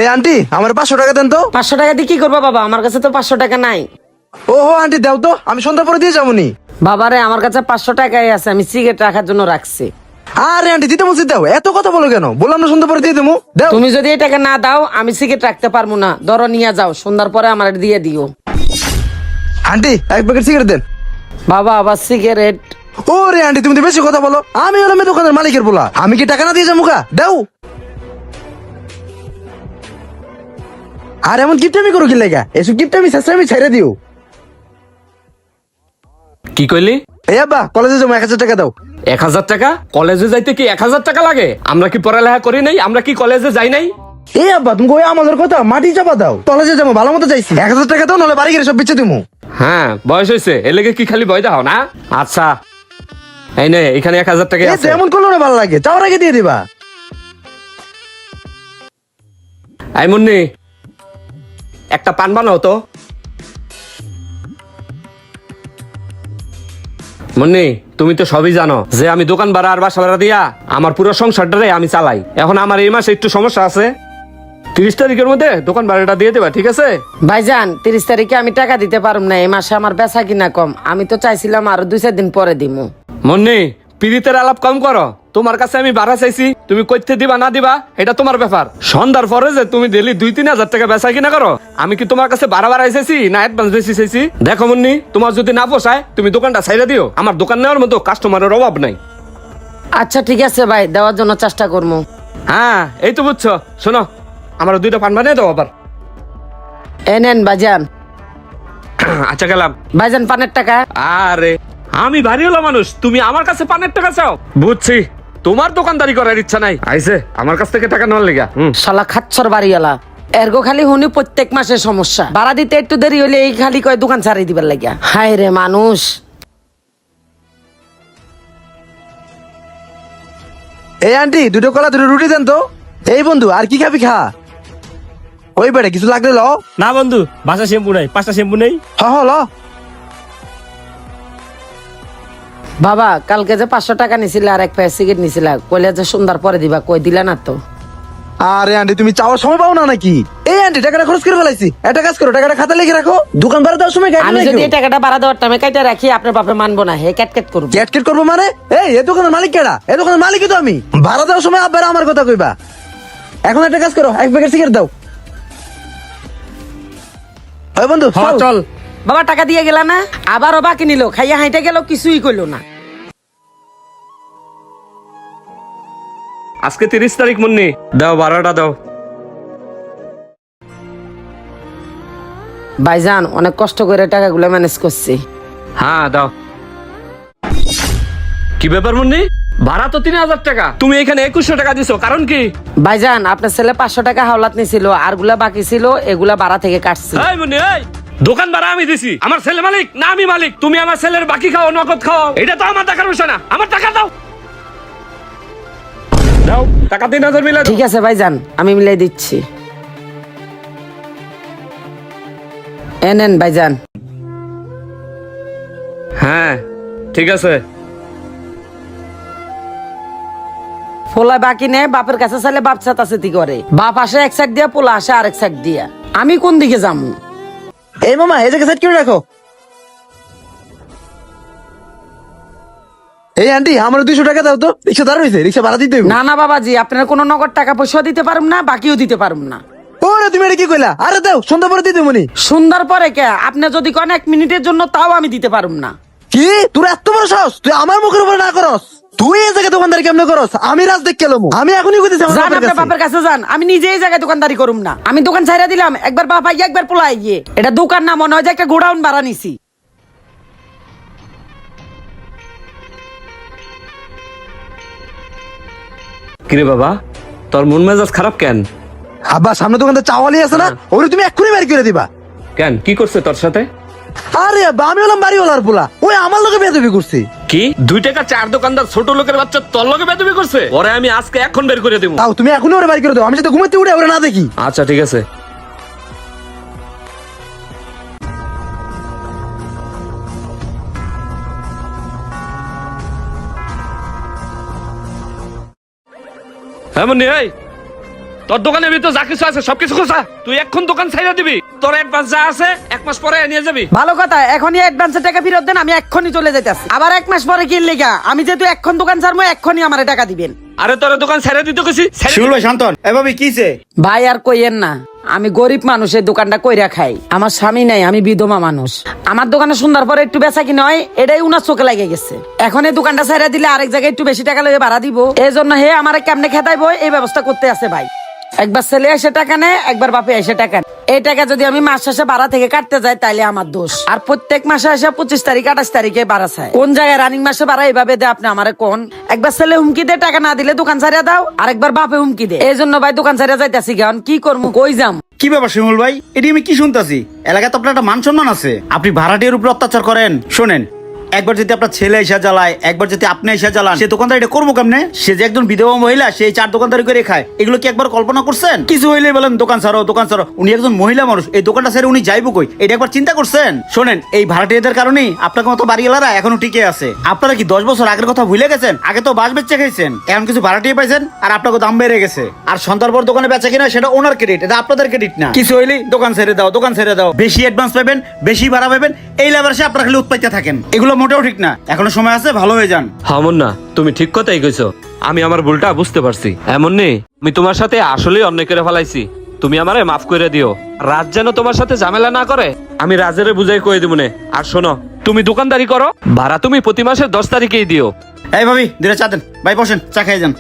এই আন্টি আমার 500 টাকা দেন তো। 500 টাকা দিয়ে কি করবো বাবা? আমার কাছে তো 500 টাকা নাই। ওহো আন্টি দাও তো, আমি সন্ধ্যা পরে দিয়ে যাবনি। বাবারে আমার কাছে 500 টাকাই আছে, আমি সিগারেট রাখার জন্য রাখছি। আরে আন্টি দিতে বলছি দাও, এত কথা বলো কেন? বললাম না সন্ধ্যা পরে দিয়ে দেবো, দাও। তুমি যদি এই টাকা না দাও আমি সিগারেট রাখতে পারবো না। ধরো নিয়ে যাও, সন্ধ্যার পরে আমার দিয়ে দিও। আন্টি 1 প্যাকেট সিগারেট দেন। বাবা আবার সিগারেট? ওরে আন্টি তুমি তো বেশি কথা বলো, আমি হলাম এই দোকানের মালিকের বলা, আমি কি টাকা না দিয়ে যাবো কা? দাও। আর এমন কিপটামি করো কি লেগা? এসব কিপটামি আমি ছেড়ে দিও। কি কইলি? এই আব্বা কলেজে যাবো, 1000 টাকা দাও। 1000 টাকা? কলেজে যাইতে কি 1000 টাকা লাগে? আমরা কি পড়ালেখা করি নাই? আমরা কি কলেজে যাই নাই? এই আব্বা তুমি ওই আমাদের কথা মাটি চাপা দাও, কলেজে যাবো ভালো মতো চাইছি। 1000 টাকা দাও, নাহলে বাড়ি গেলে সব বেচে দিমু। হ্যাঁ বয়স হয়েছে, এর লেগে কি খালি ভয় দাও না? আচ্ছা এই নে, এখানে 1000 টাকা আছে। এমন করলো না, ভালো লাগে, চাওয়ার আগে দিয়ে দিবা। আই মুন্নি, একটা পান বানাও তো। মুন্নি তুমি তো সবই জানো যে আমি দোকান ভাড়া আর বাসা ভাড়া দিয়া আমার পুরো সংসারটারে আমি চালাই। এখন আমার এই মাসে একটু সমস্যা আছে, 30 তারিখের মধ্যে দোকান ভাড়াটা দিয়ে দেবা, ঠিক আছে? ভাইজান 30 তারিখে আমি টাকা দিতে পারবো না, এই মাসে আমার বেচা কিনা কম। আমি তো চাইছিলাম আরো 2-4 দিন পরে দিমু। মুন্নি পিরিতের আলাপ কম করো। তোমার কাছে আমি ভাড়া চাইছি, তুমি কইতে দিবা না দিবা এটা তোমার ব্যাপার। সন্ধ্যার পরে যে তুমি ডেলি 2-3 হাজার টাকা বেচা কিনা করো, আমি কি তোমার কাছে ভাড়া চাইছি না অ্যাডভান্স বেশি চাইছি? দেখো মুন্নি, তোমার যদি না পোষায় তুমি দোকানটা ছাইড়া দিও, আমার দোকান নেওয়ার মতো কাস্টমারের অভাব নাই। আচ্ছা ঠিক আছে ভাই, দেওয়ার জন্য চেষ্টা করবো। হ্যাঁ এই তো বুঝছো। শোনো, আমার 2টা পান বানিয়ে দাও আবার। নেন ভাইজান। আচ্ছা গেলাম। ভাইজান পানের টাকা। আরে আমি বাড়িওয়ালা মানুষ, তুমি আমার কাছে পানের টাকা চাও? বুঝছি, তোমার দোকানদারি করার ইচ্ছা নাই, আইছে আমার কাছ থেকে টাকা নেওয়ার লেগা। শালা খাচ্ছর বাড়িওয়ালা। এরগো খালি হুনি প্রত্যেক মাসে সমস্যা, ভাড়া দিতে একটু দেরি হইলে এই খালি কয় দোকান ছাড়িয়ে দিবার লাগিয়া। হায় রে মানুষ। এই আন্টি 2টো কলা 2টো রুটি দেন তো। এই বন্ধু আর কি খাবি খা, ওই বেড়ে কিছু লাগলে ল। না বন্ধু, বাসা শ্যাম্পু নাই, 5টা শ্যাম্পু নেই। হ ল। বাবা কালকে যে 500 টাকা নিছিল আর 1 প্যাকেট সিগারেট নিছিল, কইলে যে সন্ধ্যার পরে দিবা, কই দিলা না তো। আরে আন্টি তুমি চাওয়ার সময় পাও না নাকি? এই আন্টি টাকাটা খরচ করে ফেলাইছি, একটা কাজ করো টাকাটা খাতা লিখে রাখো, দোকান ভাড়া দেওয়ার সময় আমি যদি এই টাকাটা ভাড়া দেওয়ার টাইমে কাইটা রাখি, আপনার বাপে মানবো না, হে ক্যাট করবো। ক্যাট করবো মানে? এই দোকানের মালিক কেডা? এই দোকানের মালিকই তো আমি। ভাড়া দেওয়ার সময় আব্বার আমার কথা কইবা। এখন একটা কাজ করো, 1 প্যাকেট সিগারেট দাও। ওই বন্ধু হ্যাঁ চল। বাবা টাকা দিয়ে গেলা না? আবারও বাকি নিল, খাইয়া হাইটা গেল, কিছুই কইলো না। আজকে 30 তারিখ মুন্নি, দাও ভাড়াটা দাও। ভাইজান অনেক কষ্ট করে টাকাগুলো ম্যানেজ করছি। হ্যাঁ দাও। কি ব্যাপার মুন্নি, ভাড়া তো 3000 টাকা, তুমি এখানে 2100 টাকা দিছো, কারণ কি? ভাইজান আপনার ছেলে 500 টাকা হাওলাত নিছিল, আর গুলা বাকি ছিল, এগুলা ভাড়া থেকে কাটছি। এই মুন্নি এই, দোকান ভাড়া আমি দিছি, আমার ছেলে মালিক না আমি মালিক। তুমি আমার ছেলের বাকি খাও নগদ খাও, এটা তো আমার টাকার বিষয় না। আমার টাকা দাও, দাও টাকা 3000 মিলে দাও। ঠিক আছে ভাইজান, আমি মিলাই দিচ্ছি। নেন ভাইজান। হ্যাঁ ঠিক আছে। পোলা বাকি নেই, বাপের কাছে চাইলে বাপ চাতাচাতি করে। বাপ আসে এক সাইড দিয়া, পোলা আসে আরেক সাইড দিয়া। আমি কোন দিকে যাবো? এই মামা এই জায়গায় সেট করে রাখো। এই আন্টি আমার 200 টাকা দাও তো, রিক্সা দাঁড় হয়েছে, রিক্সা ভাড়া দিতে হইব। না না বাবাজি, আপনার কোনো নগদ টাকা পয়সা দিতে পারুম না, বাকিও দিতে পারুম না। ওরে তুমি এটা কি কইলা? আরে দাও, সন্ধ্যা পরে দিতে মনি। সন্ধ্যার পরে কে? আপনি যদি কোন 1 মিনিটের জন্য, তাও আমি দিতে পারুম না। কি তোর এত বড় সাহস? তুই আমার মুখের উপর না করস? তুই এই জায়গায় দোকানদারি কেমনে করস? আমি রাজ দেখ কেলাম, আমি এখনই কইতেছি আমার যান বাপের আপনার কাছে। বাপের কাছে যান, আমি নিজে এই জায়গায় দোকানদারি করুম না। আমি দোকান ছাইরা দিলাম, একবার বাপ আইয়া একবার পোলা আইয়ে। এটা দোকান না, মনে হয় যে একটা গোডাউন ভাড়া নিছি। কিরে বাবা, তোর মন মেজাজ খারাপ কেন? আব্বা সামনে দোকানদার চাওয়ালি আছে না, ওরে তুমি এক্ষুনি বের করে দিবা। কেন, কি করছে তোর সাথে? আরে আব্বা আমি হলাম বাড়িওয়ালার পোলা, ওই আমার লোকে বেয়াদবি করছে। কি 2 টাকা 4 দোকানদার ছোট লোকের বাচ্চা তোর লগে বেদবি করছে? পরে আমি আজকে এখন বের করে দেবো। তাও তুমি এখনই ওরে বাড়ি করে দাও, আমি যাতে ঘুমাতে উঠে ওরে না দেখি। আচ্ছা ঠিক আছে। হ্যাঁ মুন্নি এই, তোর দোকানের ভিতর যা কিছু আছে সবকিছু খোঁজা। তুই এখন দোকান ছাইড়া দিবি, তোর অ্যাডভান্স যা আছে 1 মাস পরে নিয়ে যাবি। ভালো কথা, এখনই অ্যাডভান্সের টাকা ফেরত দেন, আমি এক্ষুনি চলে যাইতাছি। আবার 1 মাস পরে কিনলে গা, আমি যেহেতু এখন দোকান ছাড়বো, এক্ষুনি আমার টাকা দিবেন। আরে তোর দোকান ছাইড়া দিতে কইছি। শিমুল ভাই শান্তন, এভাবে কিছে? ভাই আর কইয়েন না, আমি গরিব মানুষ, এই দোকানটা কইরা খাই। আমার স্বামী নাই, আমি বিধবা মানুষ। আমার দোকানে সুন্দর পরে একটু বেচা কিনা হয়, এটাই উনার চোখে লাগে গেছে। এখন এই দোকানটা ছাইড়া দিলে আরেক জায়গায় একটু বেশি টাকা লইয়ে ভাড়া দিব, এই জন্য হে আমার কেমনে খেতাইবো এই ব্যবস্থা করতে আছে ভাই। একবার ছেলে এসে টাকা নেয়, একবার বাপে এসে টাকা নেয়। এই টাকা যদি আমি মাস শেষে ভাড়া থেকে কাটতে যাই তাইলে আমার দোষ। আর প্রত্যেক মাসে এসে 25 তারিখ 28 তারিখে ভাড়া চায়। কোন জায়গায় রানিং মাসে ভাড়া এইভাবে দেয় আপনি আমারে কোন? একবার ছেলে হুমকি দে টাকা না দিলে দোকান ছাড়িয়া দাও, আর একবার বাপে হুমকি দে। এই জন্য ভাই দোকান ছাড়িয়া যাইতাছি। গান কি করবো, কই যাম? কি ব্যাপার শিমুল ভাই, এটি আমি কি শুনতাছি? এলাকায় তো আপনার একটা মান সম্মান আছে, আপনি ভাড়াটিয়ার উপর অত্যাচার করেন। শোনেন, একবার যদি আপনার ছেলে এসে জ্বালায়, একবার যদি আপনি এসে জ্বালান, সে দোকানদার এটা করবো কেমনে? সে যে একজন বিধবা মহিলা, সেই 4 দোকানদারি করে খায়, এগুলো কি একবার কল্পনা করছেন? কিছু হইলে বলেন দোকান ছাড়ো, দোকান ছাড়ো। উনি একজন মহিলা মানুষ, এই দোকানটা ছেড়ে উনি যাইবো কই, এটা একবার চিন্তা করছেন? শোনেন, এই ভাড়াটিয়াদের কারণেই আপনার মতো বাড়িওয়ালারা এখনো টিকে আছে। আপনারা কি 10 বছর আগের কথা ভুলে গেছেন? আগে তো বাস বেচে খাইছেন, এখন কিছু ভাড়াটিয়া পাইছেন আর আপনাকে দাম বেড়ে গেছে। আর সন্ধ্যার পর দোকানে বেচা কিনা সেটা ওনার ক্রেডিট, এটা আপনাদের ক্রেডিট না। কিছু হইলেই দোকান ছেড়ে দাও, দোকান ছেড়ে দাও, বেশি অ্যাডভান্স পাবেন, বেশি ভাড়া পাবেন, এই লেবারে আপনারা খালি উৎপাইতে থাকেন। এগুলো মোটেও ঠিক না, এখনো সময় আছে, ভালো হয়ে যান। হামুন না, তুমি ঠিক কথাই কইছো। আমি আমার ভুলটা বুঝতে পারছি। এমন নেই, আমি তোমার সাথে আসলেই অন্যায় করে ফেলাইছি। তুমি আমারে মাফ করে দিও। রাজ যেন তোমার সাথে ঝামেলা না করে, আমি রাজেরে বুঝাই কই দিব নে। আর শোনো, তুমি দোকানদারি করো, ভাড়া তুমি প্রতি মাসের 10 তারিখেই দিও। এই ভাবি, ধীরে চা দেন। ভাই বসেন, চা খেয়ে যান।